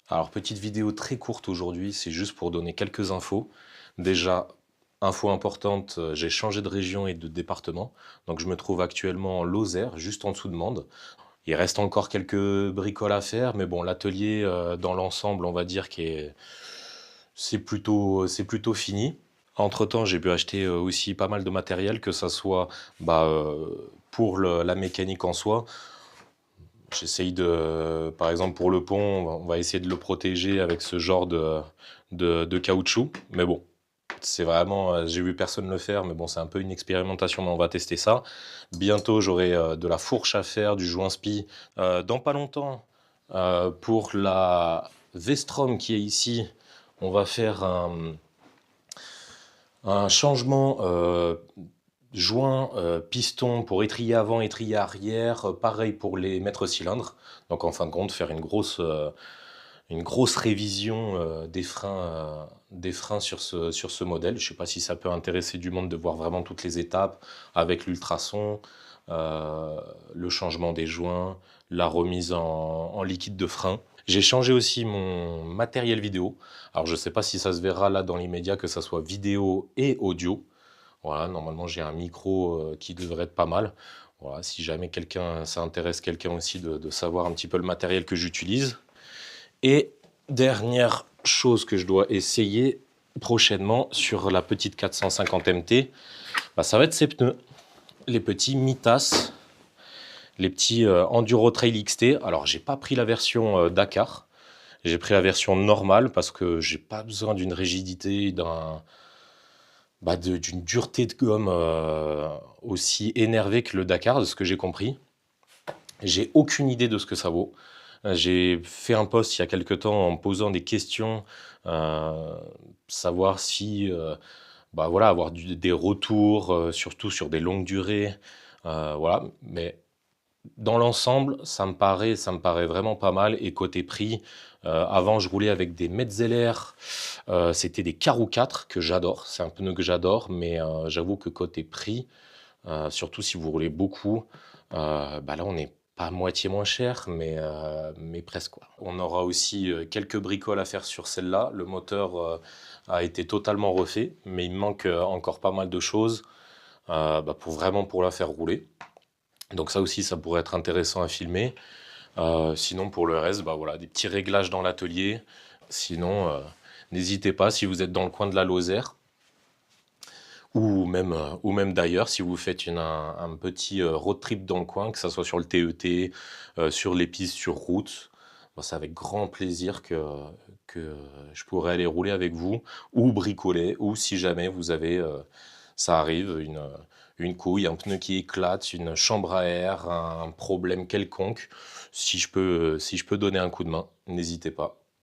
Alors, petite vidéo très courte aujourd'hui, c'est juste pour donner quelques infos. Déjà, info importante, j'ai changé de région et de département. Donc, je me trouve actuellement en Lozère, juste en dessous de Mende. Il reste encore quelques bricoles à faire, mais bon, l'atelier, dans l'ensemble, on va dire que c'est plutôt fini. Entre-temps, j'ai pu acheter aussi pas mal de matériel, que ça soit pour la mécanique en soi. J'essaye par exemple pour le pont, on va essayer de le protéger avec ce genre de caoutchouc. Mais bon, c'est vraiment, j'ai vu personne le faire, mais bon, c'est un peu une expérimentation, mais on va tester ça. Bientôt, j'aurai de la fourche à faire, du joint spi. Dans pas longtemps, pour la Vestrom qui est ici, on va faire un changement joint, piston pour étrier avant, étrier arrière, pareil pour les maîtres cylindres. Donc en fin de compte, faire une grosse révision des freins sur ce modèle. Je ne sais pas si ça peut intéresser du monde de voir vraiment toutes les étapes avec l'ultrason, euh, le changement des joints, la remise en liquide de frein. J'ai changé aussi mon matériel vidéo. Alors je ne sais pas si ça se verra là dans l'immédiat, que ça soit vidéo et audio. Voilà, normalement j'ai un micro qui devrait être pas mal. Voilà, si jamais ça intéresse quelqu'un aussi de savoir un petit peu le matériel que j'utilise. Et dernière chose que je dois essayer prochainement sur la petite 450 MT, ça va être ces pneus, les petits Mitas, les petits Enduro Trail XT. Alors j'ai pas pris la version Dakar, j'ai pris la version normale parce que j'ai pas besoin d'une rigidité, d'une dureté de gomme aussi énervée que le Dakar, de ce que j'ai compris. J'ai aucune idée de ce que ça vaut. J'ai fait un post il y a quelque temps en me posant des questions, euh, savoir si, voilà, avoir des retours, surtout sur des longues durées, voilà. Mais dans l'ensemble, ça me paraît vraiment pas mal. Et côté prix, avant, je roulais avec des Metzeler, c'était des Karoo 4 que j'adore. C'est un pneu que j'adore, mais j'avoue que côté prix, surtout si vous roulez beaucoup, là, on n'est pas moitié moins cher, mais presque, quoi. On aura aussi quelques bricoles à faire sur celle-là. Le moteur a été totalement refait, mais il me manque encore pas mal de choses pour la faire rouler. Donc ça aussi, ça pourrait être intéressant à filmer. Sinon, pour le reste, voilà, des petits réglages dans l'atelier. Sinon, n'hésitez pas, si vous êtes dans le coin de la Lozère, ou même d'ailleurs, si vous faites un petit road trip dans le coin, que ce soit sur le TET, sur les pistes, sur route, c'est avec grand plaisir que je pourrais aller rouler avec vous, ou bricoler, ou si jamais vous avez, ça arrive, une couille, un pneu qui éclate, une chambre à air, un problème quelconque, si je peux donner un coup de main, n'hésitez pas.